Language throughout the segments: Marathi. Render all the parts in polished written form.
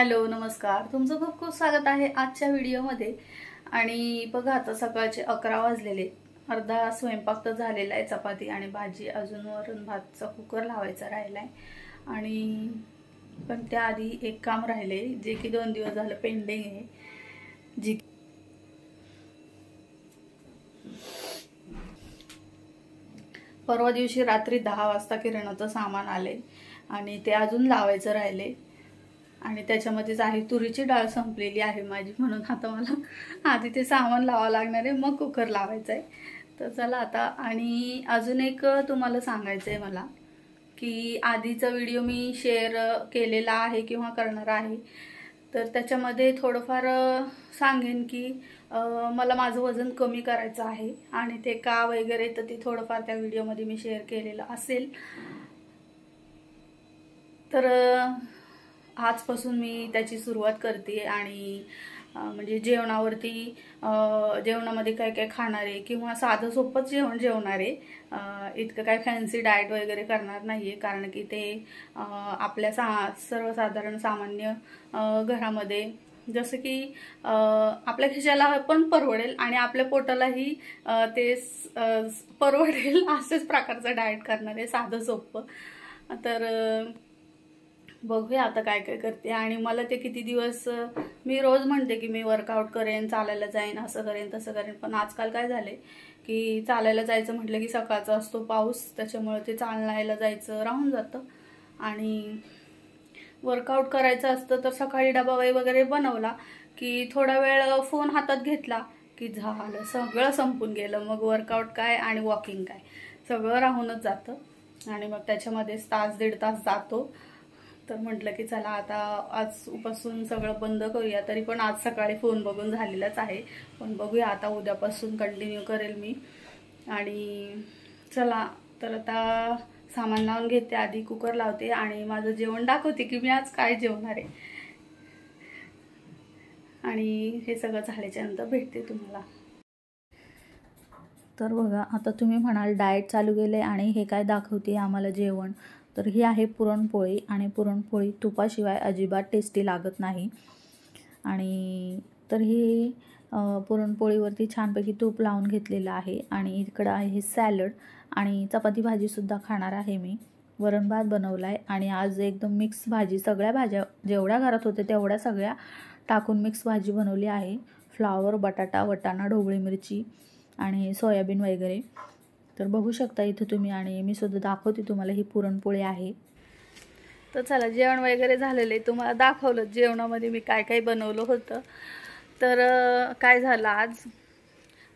हॅलो नमस्कार, तुमचं खूप खूप स्वागत आहे आजच्या व्हिडिओमध्ये। आणि बघा आता सकाळचे 11 वाजलेले, अर्धा स्वयंपाक तर झालेला आहे, चपाती आणि भाजी, अजून वरण भातचा कुकर लावायचा राहिलाय। आणि पण त्याआधी एक काम राहिले जे की 2 दिवस झालं पेंडिंग आहे। जी परवा दिवशी रात्री 10 वाजता किराणाचं सामान आले आणि ते अजून लावायचं राहिले। आणि त्याच्यामध्येच आहे तुरीची डाळ संपलेली आहे माझी, म्हणून आता मला आधी ते सामान लावावं लागणार आहे, मग कुकर लावायचा आहे। तर चला आता, आणि अजून एक तुम्हाला सांगायचं आहे मला की आधीचा व्हिडिओ मी शेअर केलेला आहे किंवा करणार आहे, तर त्याच्यामध्ये थोडंफार सांगेन की मला माझं वजन कमी करायचं आहे आणि ते का वगैरे, तर ते थोडंफार त्या व्हिडिओमध्ये मी शेअर केलेलं असेल। तर आजपासून मी त्याची सुरुवात करते। आणि म्हणजे जेवणामध्ये काय काय खाणार आहे किंवा साधं सोपंच जेवणार आहे, इतकं काय फॅन्सी डाएट वगैरे करणार नाही आहे, कारण की ते आपल्या सर्वसाधारण सामान्य घरामध्ये जसं की आपल्या खिशाला पण परवडेल आणि आपल्या पोटालाही ते परवडेल असेच प्रकारचं डाएट करणार आहे, साधं सोपं। तर बघूया आता काय काय करते। आणि मला ते किती दिवस, मी रोज म्हणते की मी वर्कआउट करेन, चालायला जाईन, असं करेन तसं करेन, पण आजकाल काय झाले की चालायला जायचं म्हटलं की सकाळचा असतो पाऊस, त्याच्यामुळे ते चालायला जायचं राहून जातं। आणि वर्कआउट करायचं असतं तर सकाळी डबा वगैरे बनवला की थोडा वेळ फोन हातात घेतला की झालं, सगळं संपून गेलं, मग वर्कआउट काय आणि वॉकिंग काय, सगळं राहूनच जातं। आणि मग त्याच्यामध्येच तास दीड तास जातो। तर म्हटलं की चला आता आजपासून सगळं बंद करूया। तरी पण आज सकाळी फोन बघून झालेलाच आहे, पण बघूया आता उद्यापासून कंटिन्यू करेल मी। आणि चला तर आता सामान लावून घेते, आधी कुकर लावते आणि माझं जेवण दाखवते की मी आज काय जेवणार आहे। आणि हे सगळं झाल्याच्या नंतर भेटते तुम्हाला। तर बघा, आता तुम्ही म्हणाल डाएट चालू केले आणि हे काय दाखवते आम्हाला जेवण, तर ही आहे पुरणपोळी। आणि पुरणपोळी तुपाशिवाय अजिबात टेस्टी लागत नाही। आणि तर ही पुरणपोळीवरती छानपैकी तूप लावून घेतलेलं आहे। आणि इकडं आहे सॅलड आणि चपाती भाजीसुद्धा खाणार आहे मी। वरण भात बनवला आहे आणि आज एकदम मिक्स भाजी, सगळ्या भाज्या जेवढ्या घरात होत्या तेवढ्या सगळ्या टाकून मिक्स भाजी बनवली आहे। फ्लावर, बटाटा, वटाणा, ढोबळी मिरची आणि सोयाबीन वगैरे। तर बघू शकता इथं तुम्ही, आणि मी सुद्धा दाखवते तुम्हाला, ही पुरणपोळी आहे। तर चला, जेवण वगैरे झालेलं आहे, तुम्हाला दाखवलं जेवणामध्ये मी काय काय बनवलं होतं। तर काय झालं, आज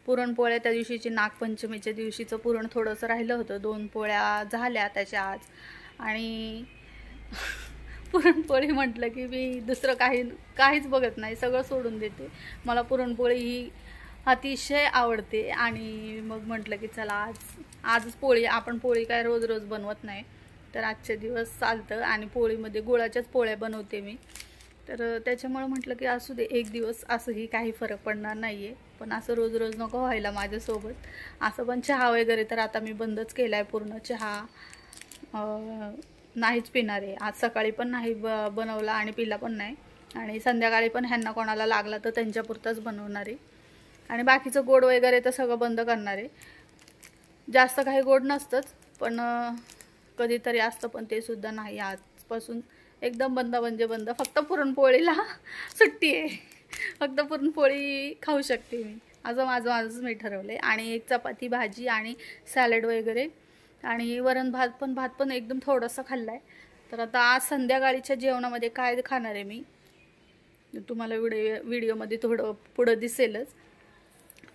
पुरणपोळ्या, त्या दिवशीची नागपंचमीच्या दिवशीचं पुरण थोडंसं राहिलं होतं, 2 पोळ्या झाल्या त्याच्या आज। आणि पुरणपोळी म्हटलं की मी दुसरं काहीच बघत नाही, सगळं सोडून देते। मला पुरणपोळी ही अतिशय आवडते। आणि मग म्हटलं की चला आजच पोळी, आपण पोळी काय रोज रोज बनवत नाही, तर आजचे दिवस चालतं। आणि पोळीमध्ये गुळाच्याच पोळ्या बनवते मी, तर त्याच्यामुळे म्हटलं की असू दे एक दिवस, असंही काही फरक पडणार नाही आहे, पण असं रोज रोज नको व्हायला माझ्यासोबत। असं पण चहा वगैरे तर आता मी बंदच केला आहे, पूर्ण चहा नाहीच पिणार आहे। आज सकाळी पण नाही बनवला आणि पिला पण नाही, आणि संध्याकाळी पण ह्यांना कोणाला लागला तर त्यांच्यापुरताच बनवणार आहे। आणि बाकीचं गोड वगैरे तर सगळं बंद करणार आहे। जास्त काही गोड नसतंच, पण कधीतरी असतं, पण ते सुद्धा नाही, आजपासून एकदम बंद म्हणजे बंद। फक्त पुरणपोळीला सुट्टी आहे, फक्त पुरणपोळी खाऊ शकते मी, असं माझंच मी ठरवलं आहे। आणि एक चपाती भाजी आणि सॅलड वगैरे, आणि भात पण एकदम थोडंसं खाल्लं आहे। तर आता आज संध्याकाळीच्या जेवणामध्ये काय खाणार आहे मी, तुम्हाला व्हिडिओमध्ये थोडं पुढं दिसेलच।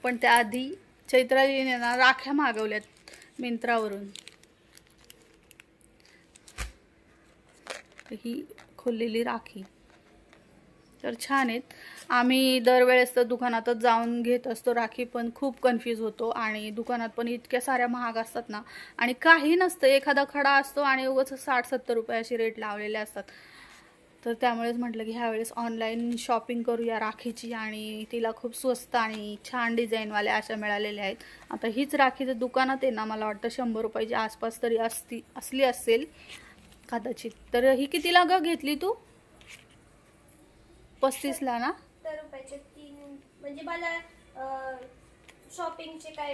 पण त्याआधी चैत्रालीने ना राख्या मागवल्यात मिंत्रावरून, ही खोललेली राखी तर छान आहेत। आम्ही दरवेळेस तर दुकानातच जाऊन घेत असतो राखी, पण खूप कन्फ्यूज होतो। आणि दुकानात पण इतक्या साऱ्या महाग असतात ना, आणि काही नसतं, एखादा खडा असतो आणि उगाच 60-70 रुपये अशी रेट लावलेले असतात। तर त्यामुळेच म्हटलं की ह्यावेळेस ऑनलाईन शॉपिंग करूया राखीची, आणि तिला खूप स्वस्त आणि छान डिझाईनवाल्या अशा मिळालेल्या आहेत। आता हीच राखी जर दुकानात आहे ना, मला वाटतं 100 रुपयाच्या आसपास तरी असली असेल कदाचित। तर ही कितीला ग घेतली तू? 35ला ना? 70 रुपयाचे 3, म्हणजे मला शॉपिंगचे काय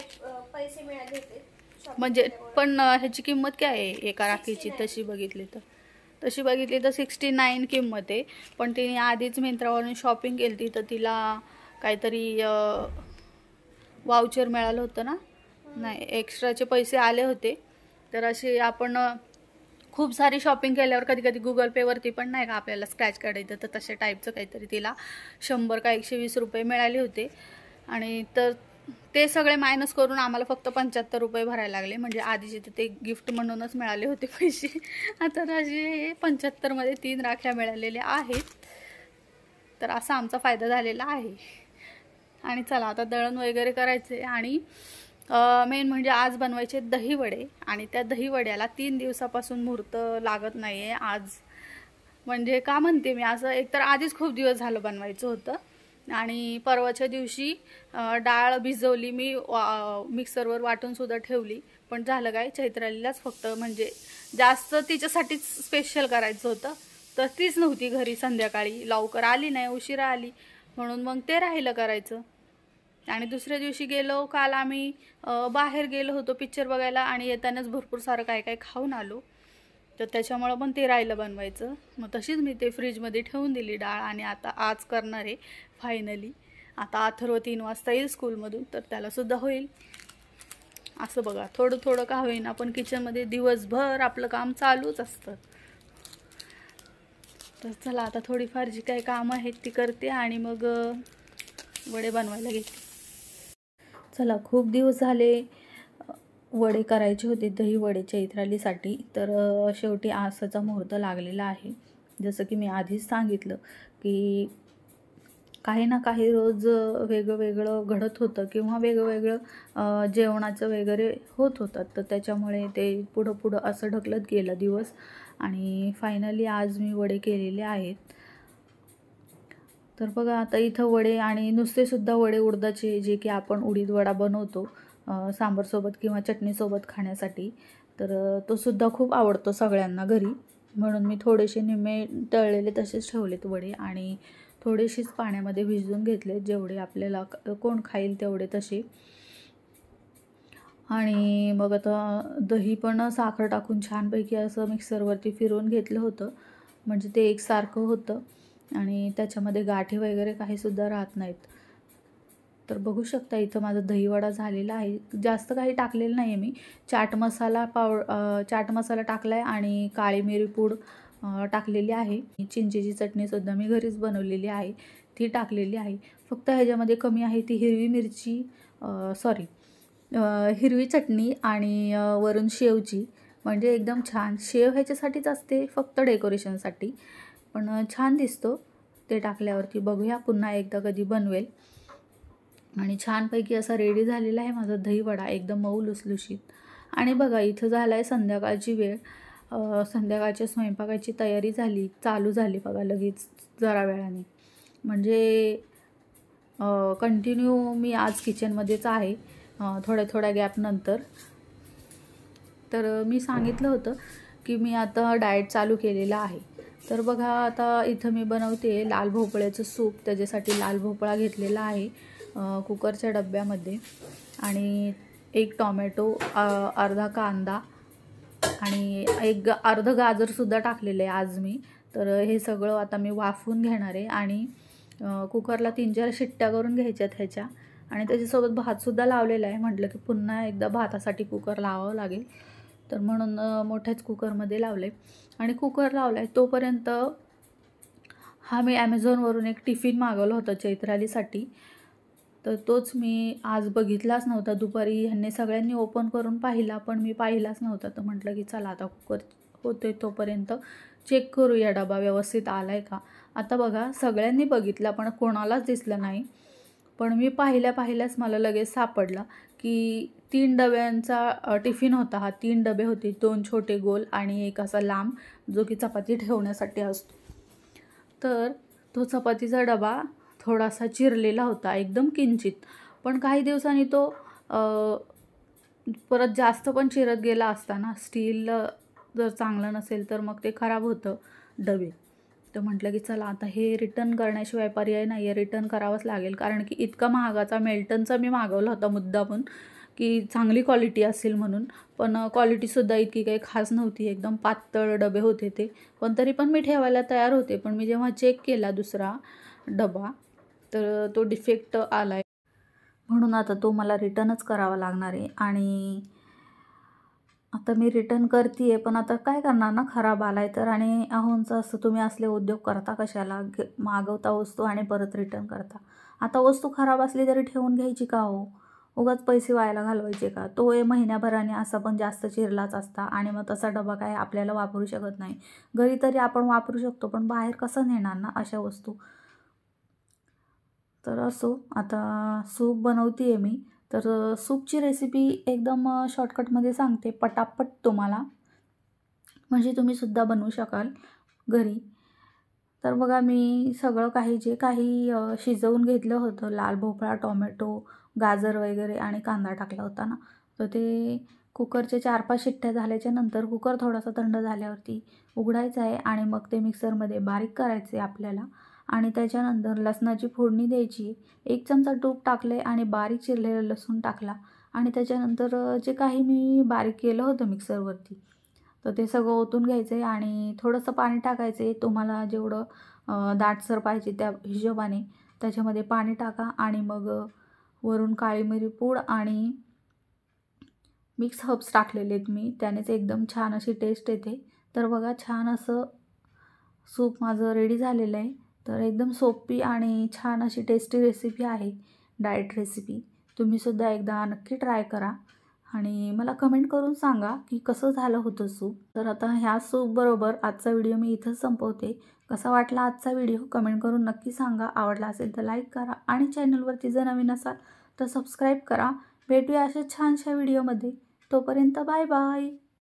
पैसे मिळाले होते. म्हणजे पण ह्याची किंमत काय आहे एका राखीची? 69. तशी बघितली तर 69 किंमत आहे. पण तिने आधीच मिंत्रावरून शॉपिंग केली तर तिला काहीतरी वाउचर मिळालं होतं ना? नाही, एक्स्ट्राचे पैसे आले होते. तर असे आपण खूप सारी शॉपिंग केल्यावर कधी कधी गुगल पेवरती पण नाही का आपल्याला स्क्रॅच काढायचं, तर तशा टाईपचं काहीतरी तिला 100 का 120 रुपये मिळाले होते. आणि तर ते सगळे मायनस करून आम्हाला फक्त 75 रुपये भरायला लागले. म्हणजे आधीचे तर ते गिफ्ट म्हणूनच मिळाले होते पैसे. आता असे 75मध्ये 3 राख्या मिळालेल्या आहेत. तर असा आमचा फायदा झालेला आहे. आणि चला आता दळण वगैरे करायचे. आणि मेन म्हणजे आज बनवायचे दहीवडे. आणि त्या दहीवड्याला 3 दिवसापासून मुहूर्त लागत नाही आहे. आज म्हणजे का म्हणते मी असं, एकतर आधीच खूप दिवस झालं बनवायचं होतं. आणि परवाच्या दिवशी डाळ भिजवली मी, मिक्सरवर वाटून सुद्धा ठेवली. पण झालं काय, चैत्रालीलाच फक्त म्हणजे जास्त तिच्यासाठीच स्पेशल करायचं होतं. तर तीच नव्हती घरी संध्याकाळी, लवकर आली नाही, उशिरा आली. म्हणून मग ते राहिलं करायचं. आणि दुसऱ्या दिवशी गेलो, काल आम्ही बाहेर गेलो होतो पिक्चर बघायला. आणि येतानाच भरपूर सारं काय काय खाऊन आलो. तर त्याच्यामुळं पण ते राहिलं बनवायचं. मग तशीच मी ते फ्रीजमध्ये ठेवून दिली डाळ. आणि आता आज करणार आहे फायनली. आता अथर्व 3 वाजता येईल स्कूलमधून, तर त्यालासुद्धा होईल. असं बघा, थोडं थोडं का होईना पण किचनमध्ये दिवसभर आपलं काम चालूच असतं. तर चला आता थोडीफार जी काही कामं आहेत ती करते आणि मग वडे बनवायला घेते. चला, खूप दिवस झाले वडे करायचे होते, दही वडे चैत्रालीसाठी. तर शेवटी आजचा मुहूर्त लागलेला आहे. जसं की मी आधीच सांगितलं की काही ना काही रोज वेगळं घडत होतं किंवा वेगळं जेवणाचं वगैरे होत होतं. तर त्याच्यामुळे ते पुढं असं ढकलत गेलं दिवस. आणि फायनली आज मी वडे केलेले आहेत. तर बघा आता इथं वडे आणि नुसतेसुद्धा वडे उडदाचे, जे की आपण उडीद वडा बनवतो सांबारसोबत किंवा चटणीसोबत खाण्यासाठी. तर तो सुद्धा खूप आवडतो सगळ्यांना घरी. म्हणून मी थोडेसे निम्मे तळलेले तसेच ठेवलेत वडे. आणि थोडेसेच पाण्यामध्ये भिजवून घेतले, जेवढे आपल्याला कोण खाईल तेवढे तसे. आणि मग आता दही पण साखर टाकून छानपैकी असं मिक्सरवरती फिरवून घेतलं होतं. म्हणजे ते एकसारखं होतं आणि त्याच्यामध्ये गाठी वगैरे काहीसुद्धा राहत नाहीत. तर बघू शकता इथं माझा दहीवडा झालेला आहे. जास्त काही टाकलेलं नाही आहे मी. चाट मसाला टाकला आहे आणि काळी मिरी पूड टाकलेली आहे. चिंचेची चटणीसुद्धा मी घरीच बनवलेली आहे, ती टाकलेली आहे. फक्त ह्याच्यामध्ये कमी आहे ती हिरवी चटणी आणि वरून शेवची. म्हणजे एकदम छान शेव ह्याच्यासाठीच असते, फक्त डेकोरेशनसाठी. पण छान दिसतो ते टाकल्यावरती. बघूया पुन्हा एकदा कधी बनवेल. आणि छानपैकी असा रेडी झालेला आहे माझा दहीवडा, एकदम मऊ लुसलुशीत. आणि बघा इथं झालं आहे संध्याकाळची वेळ. संध्याकाळच्या स्वयंपाकाची तयारी चालू झाली बघा लगेच जरा वेळाने. म्हणजे कंटिन्यू मी आज किचनमध्येच आहे थोड्या गॅपनंतर. तर मी सांगितलं होतं की मी आता डाएट चालू केलेला आहे. तर बघा आता इथं मी बनवते लाल भोपळ्याचं सूप. त्याच्यासाठी लाल भोपळा घेतलेला आहे कुकरच्या डब्यामध्ये. आणि 1 टॉमॅटो, अर्धा कांदा आणि अर्ध गाजरसुद्धा टाकलेलं आहे आज मी. तर हे सगळं आता मी वाफवून घेणार आहे. आणि कुकरला 3-4 शिट्ट्या करून घ्यायच्यात ह्याच्या. आणि त्याच्यासोबत भातसुद्धा लावलेला आहे. म्हटलं की पुन्हा एकदा भातासाठी कुकर लावावं लागेल, तर म्हणून मोठ्याच कुकरमध्ये लावले. आणि कुकर लावला आहे तोपर्यंत हा मी ॲमेझॉनवरून एक टिफिन मागवला होता चैत्रालीसाठी. तर तोच मी आज बघितलाच नव्हता. दुपारी ह्यांनी सगळ्यांनी ओपन करून पाहिला, पण मी पाहिलाच नव्हता. तर म्हटलं की चला आता कुकर होते तोपर्यंत चेक करूया डबा व्यवस्थित आला आहे का. आता बघा सगळ्यांनी बघितला पण कोणालाच दिसलं नाही. पण मी पाहिल्याच मला लगेच सापडला की 3 डब्यांचा टिफिन होता हा. 3 डबे होते, 2 छोटे गोल आणि एक असा लांब, जो की चपाती ठेवण्यासाठी असतो. तर तो चपातीचा डबा थोडासा चिरलेला होता, एकदम किंचित. पण काही दिवसांनी तो परत जास्त पण चिरत गेला असताना, स्टील जर चांगलं नसेल तर मग ते खराब होतं डबे. तर म्हटलं की चला आता हे रिटर्न करण्याशिवाय पर्याय नाही आहे, रिटर्न करावंच लागेल. कारण की इतका महागाचा मेल्टनचा मी मागवला होता मुद्दामून की चांगली क्वालिटी असेल म्हणून, पण क्वालिटीसुद्धा इतकी काही खास नव्हती. एकदम पातळ डबे होते ते, पण तरी पण मी ठेवायला तयार होते. पण मी जेव्हा चेक केला दुसरा डबा तर तो डिफेक्ट आला आहे, म्हणून आता तो मला रिटर्नच करावा लागणार आहे. आणि आता मी रिटर्न करते आहे, पण आता काय करणार ना, खराब आला आहे तर. आणि अहोंचं असं तुम्ही असले उद्योग करता कशाला, मागवता वस्तू आणि परत रिटर्न करता. आता वस्तू खराब असली तरी ठेवून घ्यायची का हो, उगाच पैसे वायाला घालवायचे का? तो महिन्याभराने असा पण जास्त चिरलाच असता आणि मग तसा डबा काय आपल्याला वापरू शकत नाही. घरी तरी आपण वापरू शकतो, पण बाहेर कसं नेणार ना अशा वस्तू. तर असो, आता सूप बनवते आहे मी. तर सूपची रेसिपी एकदम शॉर्टकटमध्ये सांगते पटापट तुम्हाला, म्हणजे तुम्हीसुद्धा बनवू शकाल घरी. तर बघा, मी सगळं काही जे काही शिजवून घेतलं होतं, लाल भोपळा, टोमॅटो, गाजर वगैरे आणि कांदा टाकला होता ना, तर ते कुकरच्या 4-5 शिट्ट्या झाल्याच्या नंतर कुकर थोडासा थंड झाल्यावरती उघडायचा आहे आणि मग ते मिक्सरमध्ये बारीक करायचे आपल्याला. आणि त्याच्यानंतर लसणाची फोडणी द्यायची. 1 चमचा तूप टाकले आणि बारीक चिरलेला लसूण टाकला. आणि त्याच्यानंतर जे काही मी बारीक केलं होतं मिक्सरवरती, तर ते सगळं ओतून घ्यायचं आहे आणि थोडंसं पाणी टाकायचं आहे. तुम्हाला जेवढं दाटसर पाहिजे त्या हिशोबाने त्याच्यामध्ये पाणी टाका. आणि मग वरून काळी मिरी पूड आणि मिक्स हर्ब्स टाकलेले आहेत मी, त्यानेच एकदम छान अशी टेस्ट येते. तर बघा, छान असं सूप माझं रेडी झालेलं आहे. तर एकदम सोपी आणि छान अशी टेस्टी रेसिपी आहे, डाएट रेसिपी. तुम्हीसुद्धा एकदा नक्की ट्राय करा आणि मला कमेंट करून सांगा की कसं झालं होतं सूप. तर आता ह्या सूपबरोबर आजचा व्हिडिओ मी इथंच संपवते. कसा वाटला आजचा व्हिडिओ कमेंट करून नक्की सांगा. आवडला असेल तर लाईक करा आणि चॅनलवरती जर नवीन असाल तर सबस्क्राईब करा. भेटूया अशा छानशा व्हिडिओमध्ये. तोपर्यंत बाय बाय.